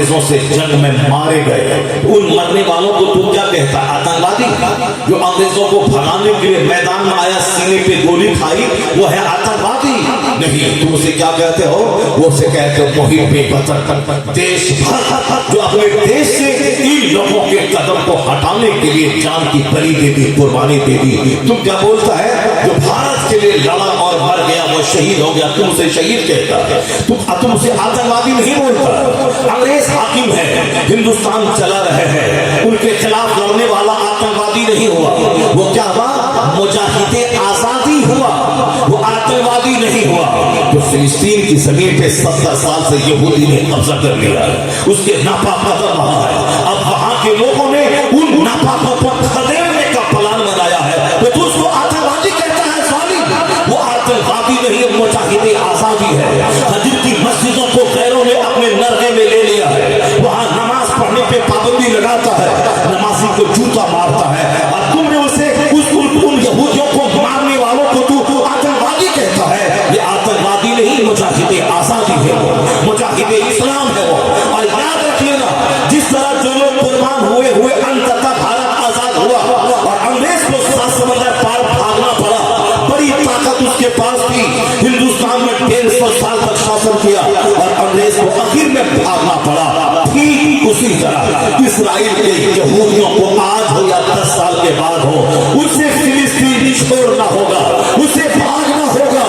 अंग्रेजों से जंग में मारे गए, उन मरने वालों को तू क्या कहता है? आतंकवादी? जो अंग्रेजों को भगाने के लिए मैदान में आया, सीने पे गोली खाई, वो है आतंकवादी? नहीं, तुम उसे क्या कहते हो? वो उसे कहते हो मुहिब्बे वतन, देशभक्त, जो अपने देश से इन लोगों के कदम को हटाने के लिए जान की बलि दे दी, कुर्बानी दे दी। तुम क्या बोलता है? जो भारत के लिए लड़ा और मर गया वो शहीद हो गया, तुम उसे शहीद कहता है, तुम उसे आतंकवादी नहीं बोलता। अंग्रेज हाकिम है, हिंदुस्तान चला रहे हैं, उनके खिलाफ लड़ने वाला आतंकवादी नहीं हुआ, वो क्या हुआ? मुजाहिदे आजादी हुआ, वो आतंकवादी नहीं हुआ। तो फिलिस्तीन की जमीन पे 70 साल से यहूदी ने कब्जा कर लिया है, उसके नापाक कदम वहां है। अब वहां के लोगों ने उन नापाकों को खदेड़ने का प्लान बनाया है, तो तू उसको आतंकवादी कहता है? साली, वो आतंकवादी नहीं, मुजाहिदे आजादी है। हजर की मस्जिदों को खैरों ने अपने नरगे में ले लिया है, वहां नमाज पढ़ने पे पाबंदी लगाता है, नमाजी को जूता मारता है, और तुमने उसे उन यहूदियों को मारने वालों को तू आतंकवादी कहता है। ये आतंकवादी नहीं, मुजाहिदे आजादी है वो, मुजाहिदे इस्लाम है वो। और याद रख लेना, जिस तरह जो लोग कुर्बान हुए अंततः भारत आजाद हुआ और अंग्रेज को 7 समंदर पार भागना पड़ा, बड़ी ताकत उसके पास थी, हिंदुस्तान में 150 साल तक शासन किया और अंग्रेज को आखिर में भागना पड़ा। ठीक उसी तरह इस्राइल के यहूदियों को आज हो या 10 साल के बाद हो, उसे फिलिस्तीन छोड़ना होगा, उसे भागना होगा,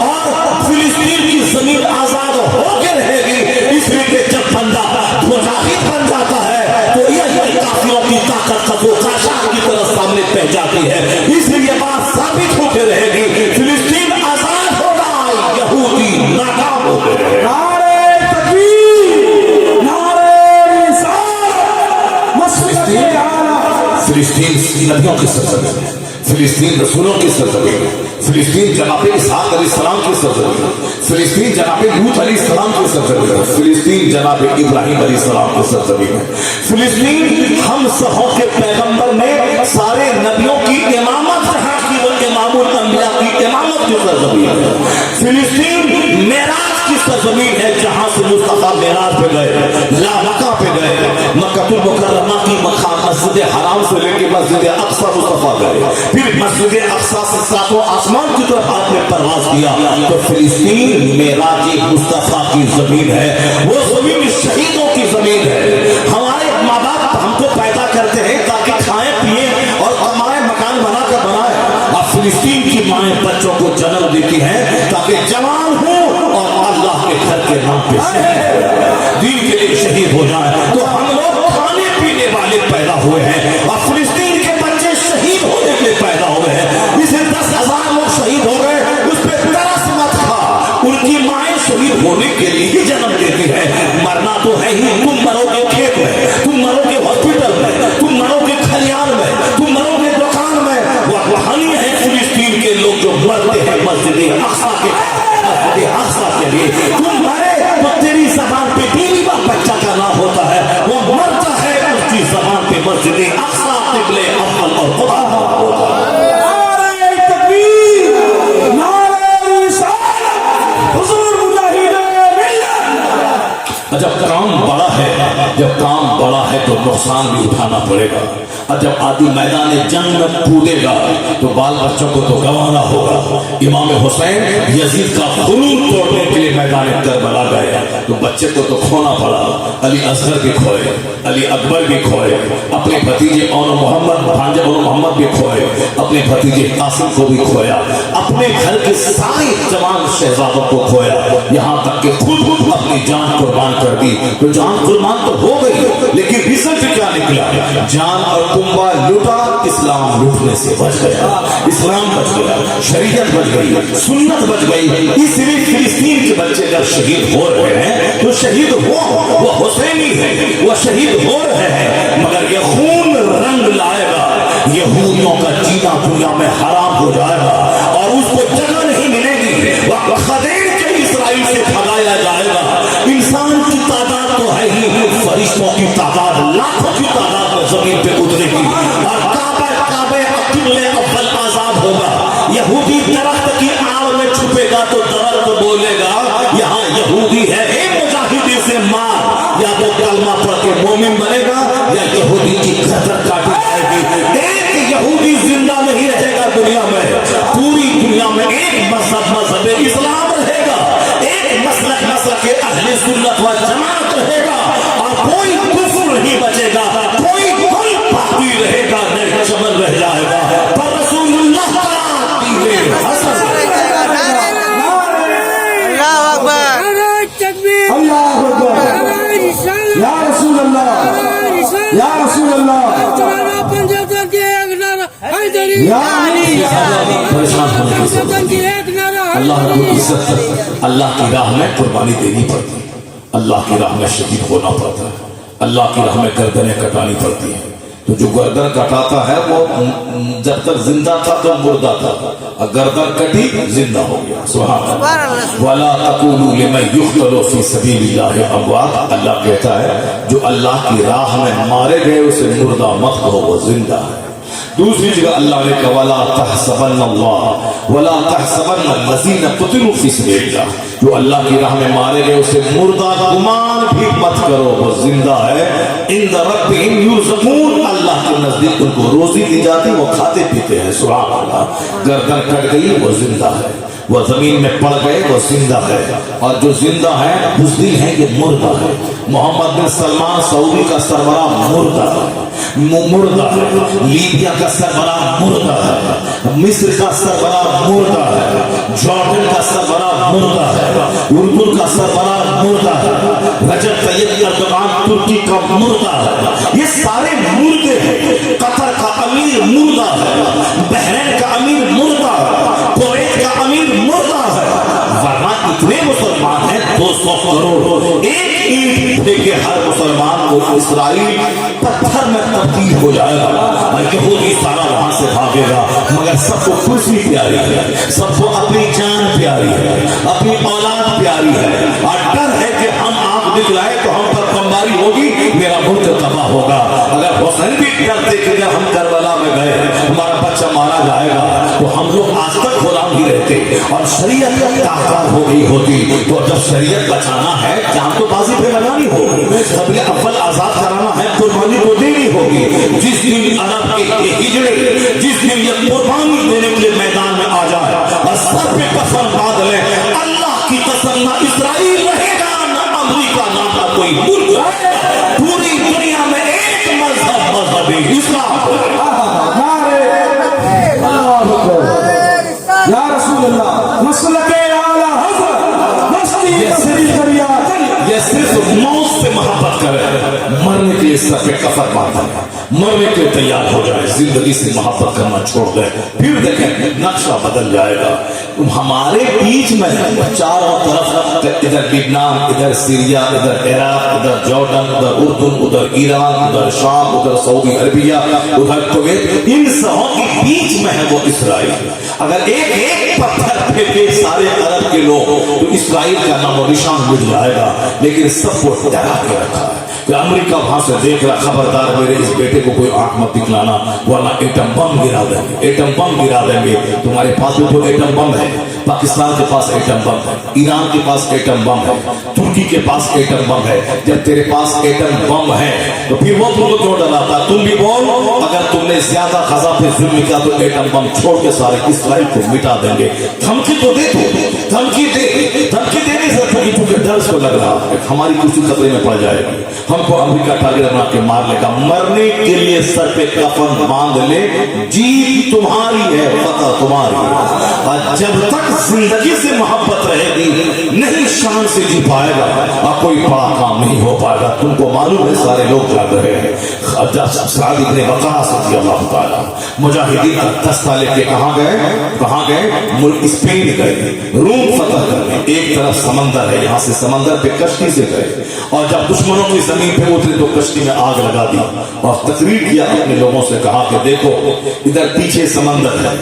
और फिलिस्तीन की जमीन आजाद होकर रहेगी। इसलिए कि जब बंदा मुजाहिद बन जाता है तो यही काफिरों की ताकत काशार की तरह सामने पह जाती है। इसलिए बात साबित होकर रहेगी, फिलिस्तीन आजाद होगा, यहूदी नाकाम हो गए। फिलिस्तीन नबियों की सरजमीन है, फिलिस्तीन रसूलों की सरजमीन है, फिलिस्तीन जनाब इसहाक अलैहिस्सलाम की सरजमीन है, फिलिस्तीन जनाब लूत अलैहिस्सलाम की सरजमीन है, फिलिस्तीन जनाब इब्राहिम अलैहिस्सलाम की सरजमीन है, फिलिस्तीन हम सबों के पैगंबर ने सारे नबियों की इमामत जहां की, वो इमामुल अंबिया की इमामत की सरजमीन है। फिलिस्तीन मेराज की सरजमीन है, जहां से मुस्तफा मेराज पे गए, लामका पे गए, मक्कातुल मुकर्रमा की मकाम मस्जिद हराम से लेके मस्जिद अक्सा मुस्तफा गए, फिर मस्जिद अक्सा से 7वां आसमान की तरफ आपने परवाज किया। तो फिलिस्तीन मेराज मुस्तफा की जमीन है, वो जमीन शहीदों की जमीन है। हमारे माँ बाप हमको पैदा करते हैं ताकि खाएं पिए और हमारे मकान बनाकर बनाए, और फिलिस्तीन की माएं बच्चों को जन्म देती हैं ताकि जवान हो और अल्लाह के घर के नाम पे दीन के लिए शहीद हो जाए। तो हम लोग खाने पीने वाले पैदा हुए हैं और फिलिस्तीन के बच्चे शहीद होने के पैदा हुए हैं। इसे 10,000 लोग शहीद हो गए, उस पर तरस मत खा, उनकी माएं शहीद होने के लिए ही जन्म देती है। मरना तो है ही, तुम मरोगे खेत में, तुम मरोगे हॉस्पिटल में, तुम मरोगे खलियान में, तुम मरोगे दुकान में। वहां है फिलिस्तीन के लोग जो मरते हैं मस्जिद अक्सा के लिए। तुम मरे तो तेरी जबान पे बीवी का बच्चा का नाम होता है, वो मरता है उसकी जबान पे मस्जिद अक्सा क़िबले अव्वल और खुदा होता है। नारे तकबीर, नारे रिसालत, हुजूर मुजाहिदे मिल्लत। जब काम बड़ा है, जब काम बड़ा है तो नुकसान भी उठाना पड़ेगा, और जब आदमी मैदान जंग में कूदेगा तो बाल बच्चों को तो गंवाना होगा। इमाम हुसैन यजीद का खून तोड़ने के लिए मैदान करबला गए, तो बच्चे को तो खोना पड़ा। अली असगर भी खोए, अली अकबर भी खोए, अपने भतीजे और मोहम्मद भांजे और मोहम्मद भी खोए, अपने भतीजे कासिम को भी खोया, अपने घर के सारे जवान शहजादों को खोया, यहाँ तक कि खुद अपनी जान कुर्बान कर दी। तो जान कुर्बान तो हो गई, लेकिन रिजल्ट क्या निकला? जान और कुंबा लूटा, इस्लाम लूटने से बच गया, इस्लाम बच गया, शरीयत बच गई, सुन्नत बच गई। इसलिए फिलिस्तीन के बच्चे जब शहीद हो रहे हैं तो शहीद हो, वो हुसैनी है, वो शहीद हो रहे हैं, मगर ये खून रंग लाएगा, यहूदियों का जीना दुनिया में हराम हो जाएगा और उसको जगह नहीं मिलेगी, वह खदेड़ के इस्राइल से भगाया जाएगा। इंसान की तादाद तो है ही, फरिश्तों की तादाद लाखों की तादाद में जमीन पे उतरेगी और काबे क़िबले अव्वल आजाद होगा। यहूदी दरख्त की आड़ में छुपेगा तो दरख्त बोलेगा यहाँ यहूदी है, ए मुजाहिदी से मार, या तो कलमा पढ़ के मोमिन बनेगा या यहूदी की गर्दन काटी जाएगी। एक यहूदी जिंदा नहीं रहेगा दुनिया में, पूरी दुनिया में एक मजहब इस्लाम रहेगा, एक मसलक मसलक अहले सुन्नत व जमात रहेगा, और कोई कुफ्र नहीं बचेगा, कोई कुल बाकी रहेगा, नहीं चमन रह जाएगा। पर रसूलुल्लाह का दीन हसन या रसूल अल्लाह, या रसूल अल्लाह, अल्लाह को इज्जत, अल्लाह की राह में कुर्बानी देनी पड़ती है, अल्लाह की राह में शहीद होना पड़ता है, अल्लाह की राह में गर्दनें कटानी पड़ती है। तो जो गर्दन कटाता है वो जब तक जिंदा था तो मुर्दा था, और गर्दन कटी जिंदा हो गया। सुभान अल्लाह। वला तक़ूलू लिमन युक़्तलू फ़ी सबीलिल्लाहि अमवात, अल्लाह कहता है जो अल्लाह की राह में मारे गए उसे मुर्दा मत कहो, वो जिंदा है। दूसरी जगह अल्लाह ने कहा वला तहसबन्नल्लाह वला तहसबन्नल्लज़ीना क़ुतिलू फ़ी सबीलिल्लाह, जो अल्लाह की राह में मारे गए उसे मुर्दा गुमान भी मत करो, वो जिंदा है। इंद रब्बिहिम युरज़क़ून, अल्लाह के नजदीक उनको रोजी दी जाती, वो खाते पीते हैं। सुभान अल्लाह। गर्दन कट गई वो जिंदा है, वो जमीन में पड़ गए वो जिंदा है, और जो जिंदा है बुज़दिल है ये मुर्दा है। मोहम्मद बिन सलमान सऊदी का सरबरा मुर्दा है, मुर्दा है। लीबिया का सरबरा मुर्दा है, मिस्र का सरबरा मुर्दा है, जॉर्डन का सरबरा मुर्दा है, उर्दू का सरबरा मुर्दा है, रजब तैयब एर्दोगान तुर्की का मुर्दा है। ये सारे मुर्दे हैं। कतर का अमीर मुर्दा है, बहरीन का अमीर मुर्दा है, कुवैत का अमीर मुर्दा है। वरना इतने मुसलमान हैं 200 करोड़, एक ईंट फेंके हर मुसलमान को इस्राइल पत्थर में तब्दील हो जाएगा, और यहूदी सारा वहां से भागेगा। मगर सबको खुशी प्यारी है, सबको अपनी जान प्यारी है, अपनी औलाद प्यारी है, और डर है कि हम आंख दिखलाए तो हम पर बमबारी होगी, मेरा मुल्क तबाह होगा। अगर हुसैन भी डरते कि जब हम करबला में गए हमारा बच्चा मारा जाएगा, तो हम लोग आज तक गुलाम ही रहते, और शरीयत ताकत हो गई होती। तो जब शरीयत बचाना है, जान तो बाजी पे लगानी होगी, सबले अव्वल आजाद कराना है, कुर्बानी तो देनी होगी। जिस दिन अरब के हिजड़े, जिस दिन ये कुर्बानी देने के लिए मैदान में आ जाए और सर पे कसम बांध ले, अल्लाह की कसम ना इस्राइल रहेगा ना अमेरिका नाम का कोई मुल्क, पूरी दुनिया में एक मजहब इस्लाम। या रसूल अल्लाह, मसलके आला हज़रत मस्ती कसरी करिया, ये सिर्फ मौत से मोहब्बत करे, मरने के लिए सर पे कफन बांधा, मरने के लिए तैयार हो जाए, जिंदगी से मोहब्बत करना छोड़ दे, फिर देखें नक्शा बदल जाएगा। हमारे बीच में चारों तरफ, इधर लिबनान, इधर सीरिया, इधर इराक, इधर जॉर्डन, उधर उर्दू, उधर ईरान, उधर शाम, उधर सऊदी अरबिया, उधर कुवैत, इन सबों के बीच में है वो इस्राइल। अगर एक एक पत्थर फेंके सारे अरब के लोग तो इस्राइल का नाम और निशान मिट जाएगा। लेकिन सबको डरा के रखा है कि अमेरिका वहां से देख रहा, खबरदार मेरे इस बेटे को कोई आंख मत दिखलाना, वरना एटम बम गिरा देंगे, एटम बम गिरा देंगे। तुम्हारे पास भी तो एटम बम है, पाकिस्तान के पास एटम बम है, ईरान के पास एटम बम है, तुर्की के पास एटम बम है। जब तेरे पास एटम बम है तो फिर वो तुमको क्यों डराता? तुम भी बोल, अगर तुमने ज्यादा खजा पे जुल्म किया तो एटम बम छोड़ के सारे इस्राइल को मिटा देंगे। धमकी तो दे, तो धमकी दे, धमकी देने से तुझे डर को लग रहा है हमारी कुछ खतरे में पड़ जाएगी, हमको अमेरिका टारगेट बना के मार लेगा। मरने के लिए सर पे कफन बांध ले, जीत तुम्हारी है, फतह तुम्हारी है। और जब तक जिंदगी से मोहब्बत रहेगी नहीं शान से जी पाएगा और कोई बड़ा काम नहीं हो पाएगा। तुमको मालूम है सारे लोग जाग रहे हैं। साद इब्ने वक़ास रज़ियल्लाहु ताला मुजाहिदीन का दस्ता लेके कहाँ गए? मुल्क स्पेन गए, रूम फतह करने। एक तरफ समंदर है, यहाँ से समंदर पे कश्ती से गए, और जब दुश्मनों की जमीन पे उतरे तो कश्ती में आग लगा दी और तकरीर किया अपने लोगों से, कहा कि देखो इधर पीछे समंदर है,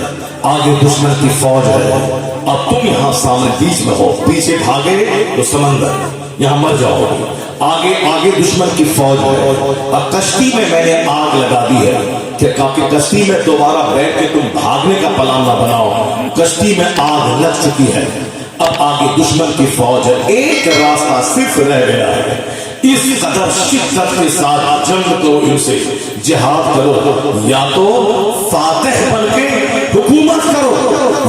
आगे दुश्मन की फौज है, अब तुम यहाँ सामने बीच में हो, पीछे भागे तो समंदर, यहाँ मर जाओगे। आगे आगे दुश्मन की फौज है और कश्ती में मैंने आग लगा दी है कि कश्ती में दोबारा बैठ के तुम भागने का प्लान ना बनाओ, कश्ती में आग लग चुकी है, अब आगे दुश्मन की फौज है, एक रास्ता सिर्फ रह गया है, इस कदर शिद्दत के साथ जंग करो इनसे, जिहाद करो, या तो फातिह बन के हुकूमत करो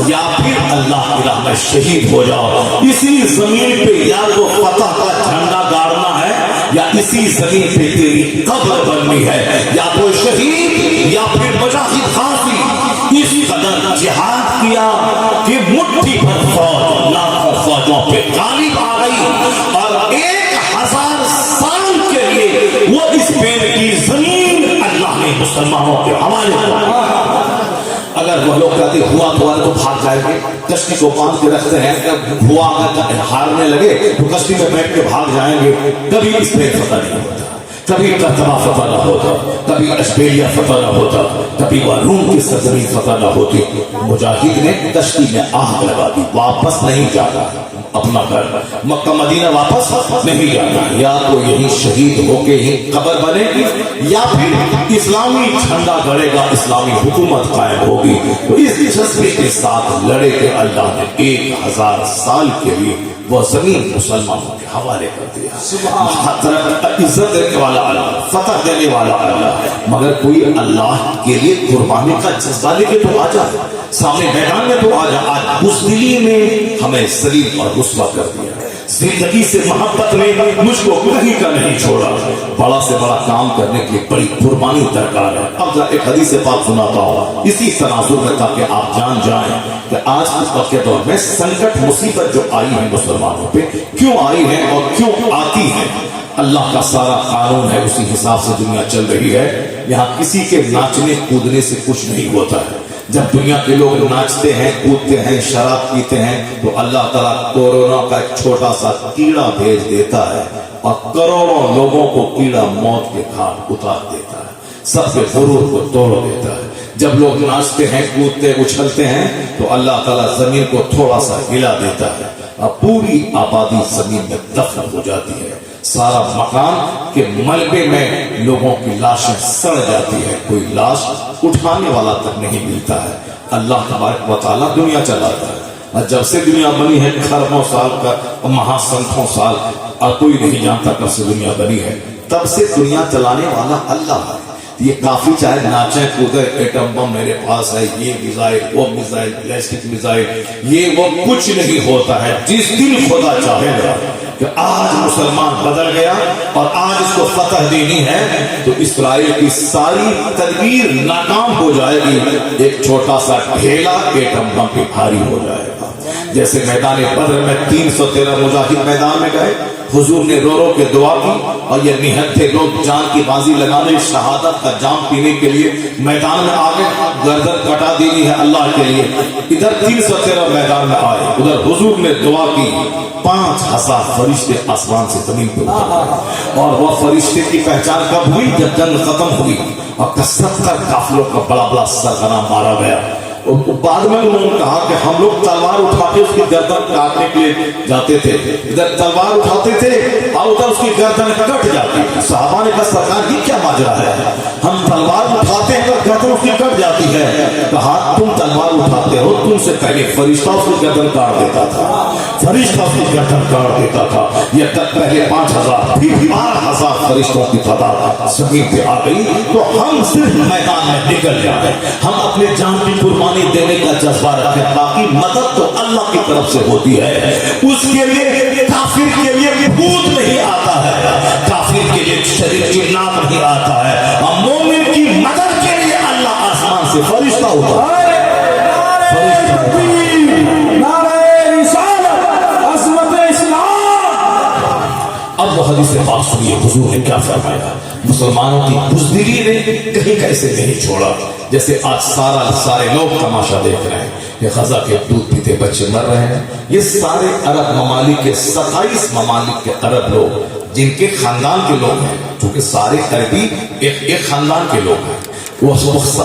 या फिर अल्लाह की राह में शहीद हो जाओ। इसी जमीन पे या तो फतह का झंडा गाड़ना है या इसी जमीन पे तेरी कब्र बननी है, या तो शहीद या फिर मुजाहिद फांसी। इस कदर जिहाद किया कि मुट्ठी भर फौज लाखों फौजों पे गालिब आ गई और 1000 साल के लिए वो इस पेड़ की जमीन अल्लाह ने मुसलमानों के हवाले कर। अगर वो लोग कहते हुआ तो भाग जाएंगे, कश्ती को बांध के रखते हैं, जब हुआ अगर हारने लगे तो कश्ती में बैठ के भाग जाएंगे, कभी इस पे फतह नहीं होता, कभी करतबा फतह न होता, कभी ऑस्ट्रेलिया फतह न होता, कभी वह रूम की सरजमीन फतह न होती। मुजाहिद ने कश्ती में आग लगा दी, वापस नहीं जाता अपना घर मक्का मदीना वापस नहीं जाता, या तो यही शहीद होके ही कब्र बनेगी या फिर इस्लामी झंडा गड़ेगा, इस्लामी हुकूमत कायम होगी। तो इस जज्बे के साथ लड़े के अल्लाह ने 1000 साल के लिए वो जमीन मुसलमानों के हवाले कर दिया। इज्जत देने वाला अल्लाह, फतह देने वाला अल्लाह, मगर कोई अल्लाह के लिए कुर्बानी का जज्बा लेके तो आ जाए, सामने मैदान में तो आ जाए। आज बुज़दिली में हमें जलील और रुस्वा कर दिया, जिंदगी से मोहब्बत में मुझको कहीं का नहीं छोड़ा। बड़ा से बड़ा काम करने के लिए बड़ी कुर्बानी दरकार है। अब एक हदीस पाक सुनाता हूँ इसी तनाजुर में, ताकि आप जान जाएं कि आज इस वक्त के दौर में संकट मुसीबत जो आई है मुसलमानों पे क्यों आई है और क्यों आती है। अल्लाह का सारा कानून है, उसी हिसाब से दुनिया चल रही है। यहाँ किसी के नाचने कूदने से कुछ नहीं होता है। जब दुनिया के लोग नाचते हैं, कूदते हैं, शराब पीते हैं, तो अल्लाह ताला कोरोना का एक छोटा सा कीड़ा भेज देता है और करोड़ों लोगों को कीड़ा मौत के घाट उतार देता है, सबके गुरूर को तोड़ देता है। जब लोग नाचते हैं, कूदते, उछलते हैं, तो अल्लाह ताला जमीन को थोड़ा सा हिला देता है और पूरी आबादी जमीन में दफन हो जाती है। सारा मकान के मलबे में लोगों की लाशें सड़ जाती है, कोई लाश उठाने वाला तक नहीं मिलता है। अल्लाह तबारक व तआला दुनिया चलाता है, और जब से दुनिया बनी है खरबों साल का, महासंखों साल, और कोई नहीं जानता कब से दुनिया बनी है, तब से दुनिया चलाने वाला अल्लाह है। ये काफी चाहे नाचे कूदे, एटम बम मेरे पास है, ये मिसाइल, वो मिसाइल, बैलिस्टिक मिसाइल, ये वो कुछ नहीं होता है। जिस दिन खुदा चाहेगा कि आज मुसलमान बदल गया और आज इसको फतह देनी है, तो इस्राइल की सारी तदबीर नाकाम हो जाएगी। एक छोटा सा ढेला एटम बम पे भारी हो जाएगा। जैसे मैदान बद्र में 313 मुजाहिद मैदान में गए, हुजूर ने रो रो के दुआ की, और ये निहत्थे लोग जान की बाजी लगाने, शहादत का जाम पीने के लिए मैदान में आ गए, गर्दन कटा देनी है अल्लाह के लिए। इधर 313 मैदान में आए, उधर हुजूर ने दुआ की, 5000 फरिश्ते आसमान से जमीन पर उतरे। और वह फरिश्ते की पहचान कब हुई? जब जंग खत्म हुई और 70 काफिलों का बड़ा बड़ा सरगना मारा गया। बाद में उन्होंने कहा कि हम लोग तलवार उठा के उसकी गर्दन काटने के लिए जाते थे, इधर तलवार उठाते थे और उधर उसकी गर्दन कट जाती थी। सहाबा ने कहा सरकार ये क्या माजरा है, हम तलवार उठाते हैं तो गर्दन उसकी कट जाती है। कहा तुम तलवार उठाते हो, तुमसे पहले फरिश्ता उसकी गर्दन काट देता था, फरिश्ता उसकी गर्दन काट देता था। ये तक पहले 5000 फिर 12000 फरिश्तों की तादाद जमीन पे आ गई। तो हम सिर्फ मैदान में निकल जाए, हम अपने जान की कुर्बानी देने का जज्बा रखें, बाकी मदद तो अल्लाह की तरफ से होती है। उसके लिए काफिर के लिए भूत नहीं आता है, काफिर के लिए शरीर चिल्लाना नहीं आता है, और मोमिन की मदद के लिए अल्लाह आसमान से फरिश्ता होता है। अब वो हदीस पाक सुनिए, हुजूर ने क्या फरमाया। मुसलमानों की बुज़दिली ने कहीं कैसे नहीं छोड़ा। जैसे आज सारे लोग तमाशा देख रहे हैं कि गजा के दूध पीते बच्चे मर रहे हैं। ये सारे अरब ममालिक के 27 ममालिक के अरब लोग जिनके खानदान के लोग हैं, क्योंकि सारे अरबी एक खानदान के लोग हैं, वो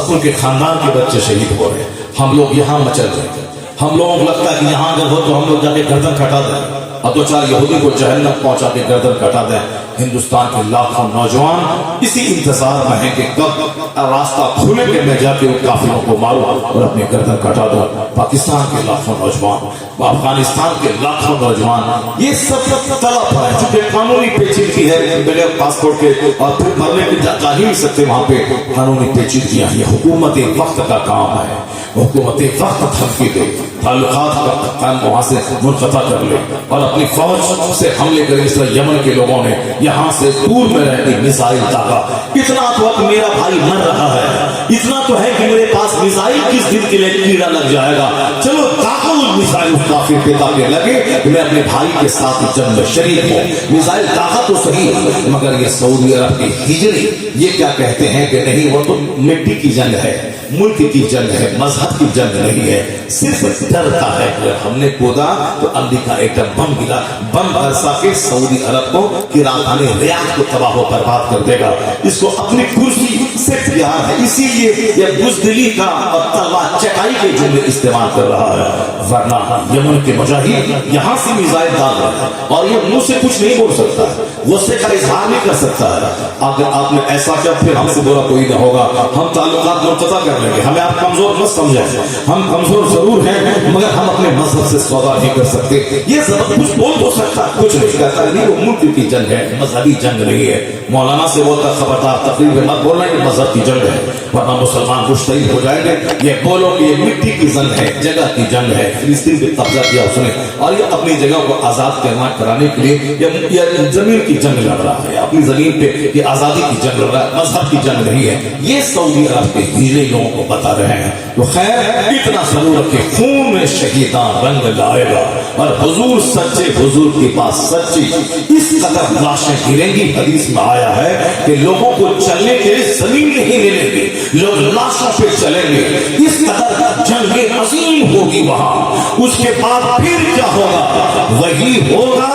उनके खानदान के बच्चे शहीद हो रहे हैं। हम लोग यहाँ मचल रहे हैं, हम लोगों को लगता है कि यहाँ अगर हो तो हम लोग जाके गर्दन कटा दें, اور دو چار یہودی کو جہنم پہنچا کے گردن کٹا دیں. ہندوستان کے لاکھوں نوجوان اسی انتظار میں ہیں کہ کب راستہ کھلے کہ میں جا کے ان کافروں کو ماروں اور اپنی گردن کٹا دوں. پاکستان کے لاکھوں نوجوان، افغانستان کے لاکھوں نوجوان یہ سب طرف ہے چونکہ قانونی پیچیدگی ہے بغیر پاسپورٹ کے اور پھر مرنے کے جا ہی نہیں سکتے وہاں پہ. قانونی پیچیدگیاں یہ حکومت وقت کا کام ہے. حکومت وقت تھمکی دے، تعلقات کا کام وہاں سے منقطع کر لے اور اپنی فوج سے حملے کرے. اس طرح یمن کے لوگوں نے یہاں سے دور میں رہتی میزائل داغا. اتنا تو اب میرا بھائی مر رہا ہے، اتنا تو ہے کہ میرے پاس میزائل کس دن کے لیے کیڑا لگ جائے گا. چلو داغو میزائل اس کافر پہ تاکہ لگے کہ میں اپنے بھائی کے ساتھ جنگ میں شریک ہوں. میزائل داغا تو صحیح، مگر یہ سعودی عرب کی ہجری یہ کیا کہتے ہیں کہ نہیں وہ تو مٹی کی جنگ ہے، ملک کی جنگ ہے، مذہب کی جنگ نہیں ہے. صرف ڈرتا ہے کہ ہم نے کودا تو امریکہ ایٹم بم گرا، بم برسا کے سعودی عرب کو کہ راجدھانی ریاض کو تباہ و برباد کر دے گا. اس کو اپنی کرسی سے پیار ہے، اسی لیے یہ بزدلی کا اور تلوار چکائی کے جملے استعمال کر رہا ہے. ورنہ یمن کے مجاہد یہاں سے میزائل ڈال رہے ہیں اور یہ منہ سے کچھ نہیں بول سکتا ہے، غصے کا اظہار نہیں کر سکتا ہے. اگر آپ نے ایسا کیا پھر ہم سے برا کوئی نہ ہوگا، ہم تعلقات منقطع کر لیں گے. ہمیں آپ کمزور مت سمجھیں، ہم کمزور ضرور ہیں مگر ہم اپنے مذہب سے سودا نہیں کر سکتے. یہ زبان کچھ بول تو سکتا ہے، کچھ نہیں کہتا. نہیں وہ ملک کی جنگ ہے، مذہبی جنگ نہیں ہے. مولانا سے بولتا خبردار تقریر میں مت بولنا یہ مذہب کی جنگ ہے ورنہ مسلمان مشتعل ہو جائیں گے. یہ بولو کہ یہ مٹی کی جنگ ہے، جگہ کی جنگ ہے. فلسطین پہ قبضہ کیا اس نے اور یہ اپنی جگہ کو آزاد کرانے کے لیے یہ زمین کی جنگ لڑ رہا ہے، اپنی زمین پہ یہ آزادی کی جنگ لڑ رہا ہے، مذہب کی جنگ نہیں ہے. یہ سعودی عرب کے ہیرے لوگوں کو بتا رہے ہیں. تو خیر اتنا ضرور کہ خون میں شہیدان رنگ لائے گا اور حضور سچے حضور کے پاس سچی اس قدر لاشیں گریں گی. حدیث میں آیا ہے کہ لوگوں کو چلنے کے لیے زمین نہیں ملے گی، لوگ لاشوں پہ چلیں گے. اس قدر جنگ عظیم ہوگی وہاں. اس کے بعد پھر کیا ہوگا؟ وہی ہوگا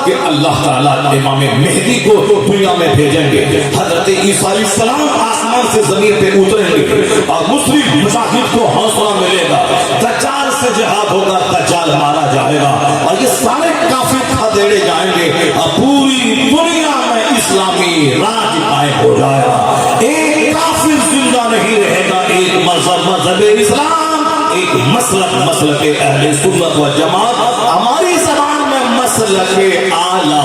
کہ اللہ تعالیٰ امام مہدی کو دنیا میں بھیجیں گے. حضرت عیسیٰ علیہ السلام آسمان سے زمین پہ اتریں گے اور مسلم مجاہد کو حوصلہ ملے گا. دجال سے جہاد ہوگا، دجال مارا جائے گا اور یہ سارے کافر کھدیڑے جائیں گے اور پوری دنیا میں اسلامی راج قائم ہو جائے گا. ایک کافر زندہ نہیں رہے گا. ایک مذہب اسلام، ایک مسلک اہل سنت و جماعت، ہماری زبان میں مسلک اعلیٰ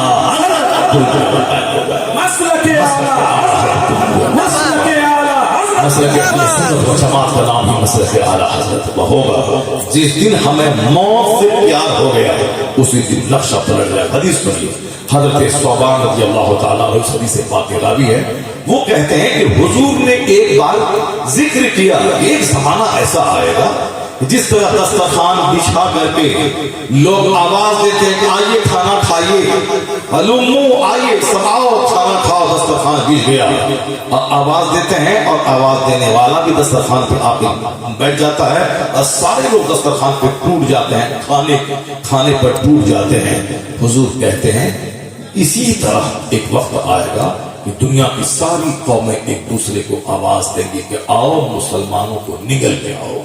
مسلک اہل سنت و جماعت کا نام ہی مسلک اعلیٰ حضرت ہوگا. جس دن ہمیں موت سے پیار ہو گیا اسی دن نقشہ پلٹ جائے. حدیث سنیے حضرت ثوبان رضی اللہ تعالیٰ عنہ اس حدیث پاک راوی ہے. وہ کہتے ہیں کہ حضور نے ایک بار ذکر کیا ایک زمانہ ایسا آئے گا جس طرح دسترخوان بچھا کر کے لوگ آواز دیتے ہیں کہ آئیے کھانا کھائیے، علومو آئیے سب آؤ کھانا کھاؤ. دسترخوان بچھ گیا آواز دیتے ہیں اور آواز دینے والا بھی دسترخوان پہ آ کے بیٹھ جاتا ہے اور سارے لوگ دسترخوان پہ ٹوٹ جاتے ہیں، کھانے پر ٹوٹ جاتے ہیں. حضور کہتے ہیں اسی طرح ایک وقت آئے گا کہ دنیا کی ساری قومیں ایک دوسرے کو آواز دیں گی کہ آؤ مسلمانوں کو نگل کے آؤ.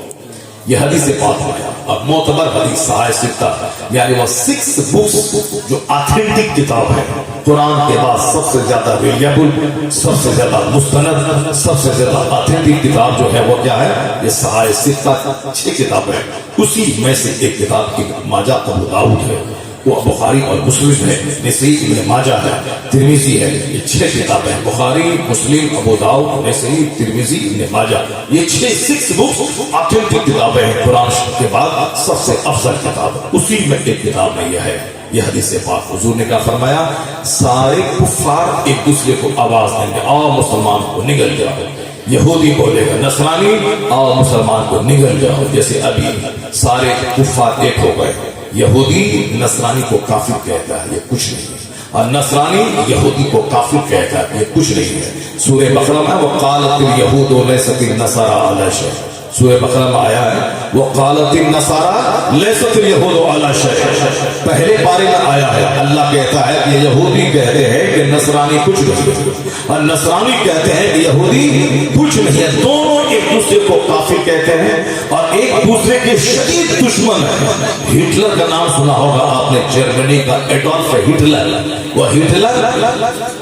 یہ حدیث پاک ہے اور معتبر حدیث صحیح ستہ یعنی وہ 6 بکس جو آتھینٹک کتاب ہے. قرآن کے بعد سب سے زیادہ ریلیبل، سب سے زیادہ مستند، سب سے زیادہ آتھینٹک کتاب جو ہے وہ کیا ہے؟ یہ صحیح ستہ 6 کتابیں. اسی میں سے ایک کتاب کی ماجہ ابو داؤد ہے، وہ بخاری اور مسلم ہے، نسائی ابن ماجہ ہے، ترمذی ہے. یہ 6 کتابیں بخاری، مسلم، ابو داؤد، نسائی، ترمذی، ابن ماجہ. یہ 6 بکس آتھینٹک کتابیں ہیں. قرآن کے بعد سب سے افضل کتاب اسی میں ایک کتاب میں یہ ہے. یہ حدیث پاک حضور نے کیا فرمایا؟ سارے کفار ایک دوسرے کو آواز دیں گے آؤ مسلمان کو نگل جاؤ. یہودی بولے گا نصرانی آؤ مسلمان کو نگل جاؤ. جیسے ابھی سارے کفار ایک ہو گئے، یہودی نصرانی کو کافر کہتا ہے یہ کچھ نہیں ہے اور نصرانی یہودی کو کافر کہتا ہے یہ کچھ نہیں ہے. سورہ بقرہ میں وقالت الیہود لیست النصارى علی شیء. سورہ بقرہ میں آیا ہے وقالت النصارى ليست اليهود على شيء. پہلے پارے میں آیا ہے اللہ کہتا ہے کہ یہودی کہتے ہیں کہ نصرانی کچھ نہیں اور نصرانی کہتے ہیں کہ یہودی کچھ نہیں ہے. دونوں ایک دوسرے کو کافر کہتے ہیں اور ایک دوسرے کے شدید دشمن ہیں. ہٹلر کا نام سنا ہوگا آپ نے, جرمنی کا ایڈولف ہٹلر. وہ ہٹلر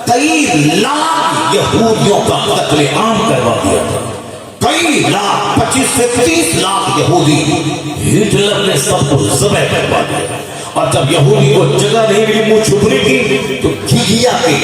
کئی لاکھ یہودیوں کا قتل عام کروا دیا تھا. کئی لاکھ 25 سے 30 لاکھ یہودی ہٹلر نے سب کو ذبح کروا دیا. اور جب یہودی کو جگہ نہیں ملی منہ چھپنے کی تو گھیا کے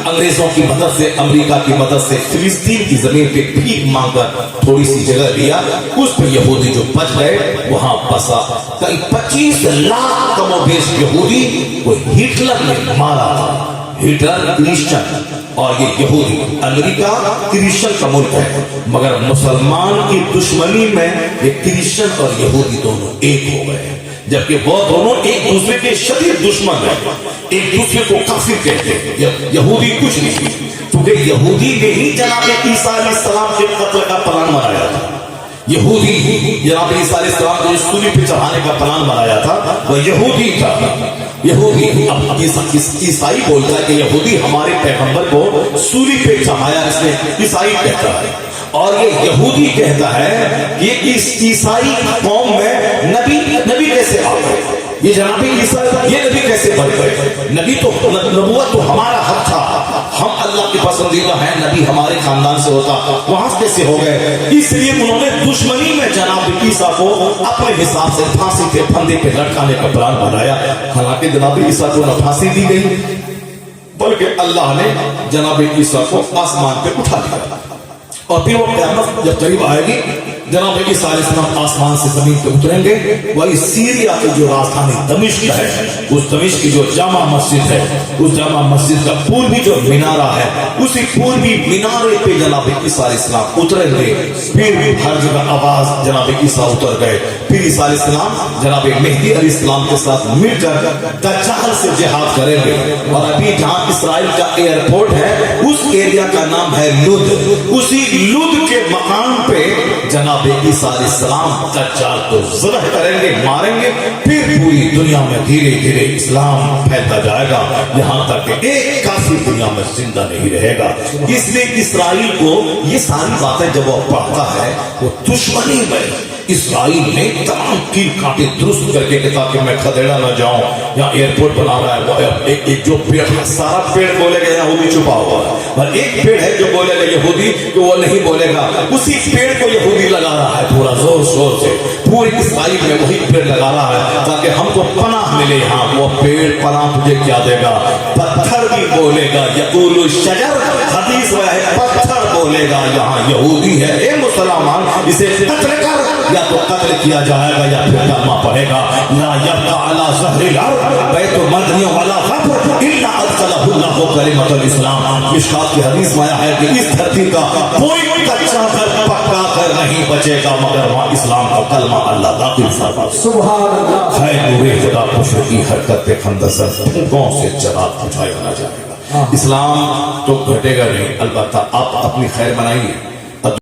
انگریزوں کی مدد سے, امریکہ کی مدد سے فلسطین کی زمین پہ بھیک مانگ کر تھوڑی سی جگہ لیا. اس پہ یہودی جو بچ گئے وہاں بسا. کئی 25 لاکھ کم و بیش یہودی کو ہٹلر نے مارا تھا. ہٹلر کرسچن اور یہ یہودی, امریکہ کرسچن کا ملک ہے مگر مسلمان کی دشمنی میں یہ کرسچن اور یہودی دونوں ایک ہو گئے, جبکہ وہ دونوں ایک دوسرے کے شدید دشمن ہیں. ایک دوسرے کو کافر کہتے ہیں. یہودی کچھ نہیں, کیونکہ یہودی نے ہی جناب عیسیٰ علیہ السلام کے قتل کا پلان بنایا تھا. یہودی جناب عیسیٰ علیہ السلام کو سولی پہ چڑھانے کا پلان بنایا تھا, وہ یہودی تھا. یہودی اب عیسائی بولتا ہے کہ یہودی ہمارے پیغمبر کو سولی پہ چڑھایا, اس نے عیسائی کہتا ہے. اور یہ یہودی کہتا ہے کہ اس عیسائی قوم میں نبی کیسے آ گئے, یہ جناب عیسیٰ یہ نبی کیسے بن گئے, نبی تو نبوت تو ہمارا حق تھا, ہم اللہ کے پسندیدہ ہیں, نبی ہمارے خاندان سے ہوتا, وہاں کیسے ہو گئے. اس لیے انہوں نے دشمنی میں جناب عیسیٰ کو اپنے حساب سے پھانسی کے پھندے پہ لٹکانے کا پلان بنایا. حالانکہ جناب عیسیٰ کو نہ پھانسی دی گئی بلکہ اللہ نے جناب عیسیٰ کو آسمان پہ اٹھا دیا. اور پھر وہ قیامت جب قریب آئے گی جناب عیسیٰ علیہ السلام آسمان سے زمین پہ اتریں گے. وہی سیریا کی جو راجدھانی دمشق ہے, اس دمشق کی جو جامع مسجد ہے, اس جامع مسجد کا پوربی جو مینارہ ہے, اسی پوربی مینارے پہ جناب عیسیٰ علیہ السلام اتریں گے. پھر ہر جگہ آواز جناب عیسیٰ اتر گئے. پھر عیسیٰ علیہ السلام جناب مہدی علیہ السلام کے ساتھ مل کر دجال سے جہاد کریں گے. اور ابھی جہاں اسرائیل کا ایئرپورٹ ہے اس ایریا کا نام ہے لد. اسی لد کے مقام پہ جناب عیسیٰ علیہ السلام دجال کو ذبح کریں گے, ماریں گے. پھر پوری دنیا میں دھیرے دھیرے اسلام پھیلتا جائے گا یہاں تک کہ ایک کافر دنیا میں زندہ نہیں رہے گا. اس لیے اسرائیل کو یہ ساری باتیں جب وہ پڑھتا ہے وہ دشمنی میں اسرائیل نے تمام کیل کانٹے درست کر کے تاکہ میں کھدیڑا نہ جاؤں. یہاں ایئرپورٹ بنا رہا ہے, ایک جو پیڑ, سارا پیڑ بولے گا یہودی چھپا ہوا ہے, اور ایک پیڑ ہے جو بولے گا یہودی تو وہ نہیں بولے گا, اسی پیڑ کو یہودی لگا رہا ہے پورا زور شور سے. پورے اسرائیل میں وہی پیڑ لگا رہا ہے تاکہ ہم کو پناہ ملے. ہاں وہ پیڑ پناہ تجھے کیا دے گا, پتھر بھی بولے گا یقول الشجر, حدیث میں ہے پتھر بولے گا یہاں یہودی ہے. اے مسلمان اسے قتل کر, یا تو قتل کیا جائے گا یا پھر کلمہ پڑھے گا. لا یبقى على ظهر الارض بیت مدنی ولا قبر الا ادخله الله کلمۃ الاسلام. مشکات کی حدیث میں ہے کہ اس دھرتی کا کوئی کچا گھر پکا گھر نہیں بچے گا مگر وہاں اسلام کا کلمہ اللہ داخل فرما. سبحان اللہ. ہے نور خدا مشرقی حرکت خندسر پھونکوں سے چراغ بجھایا نہ جائے گا. اسلام تو گھٹے گا نہیں, البتہ آپ اپنی خیر بنائیے.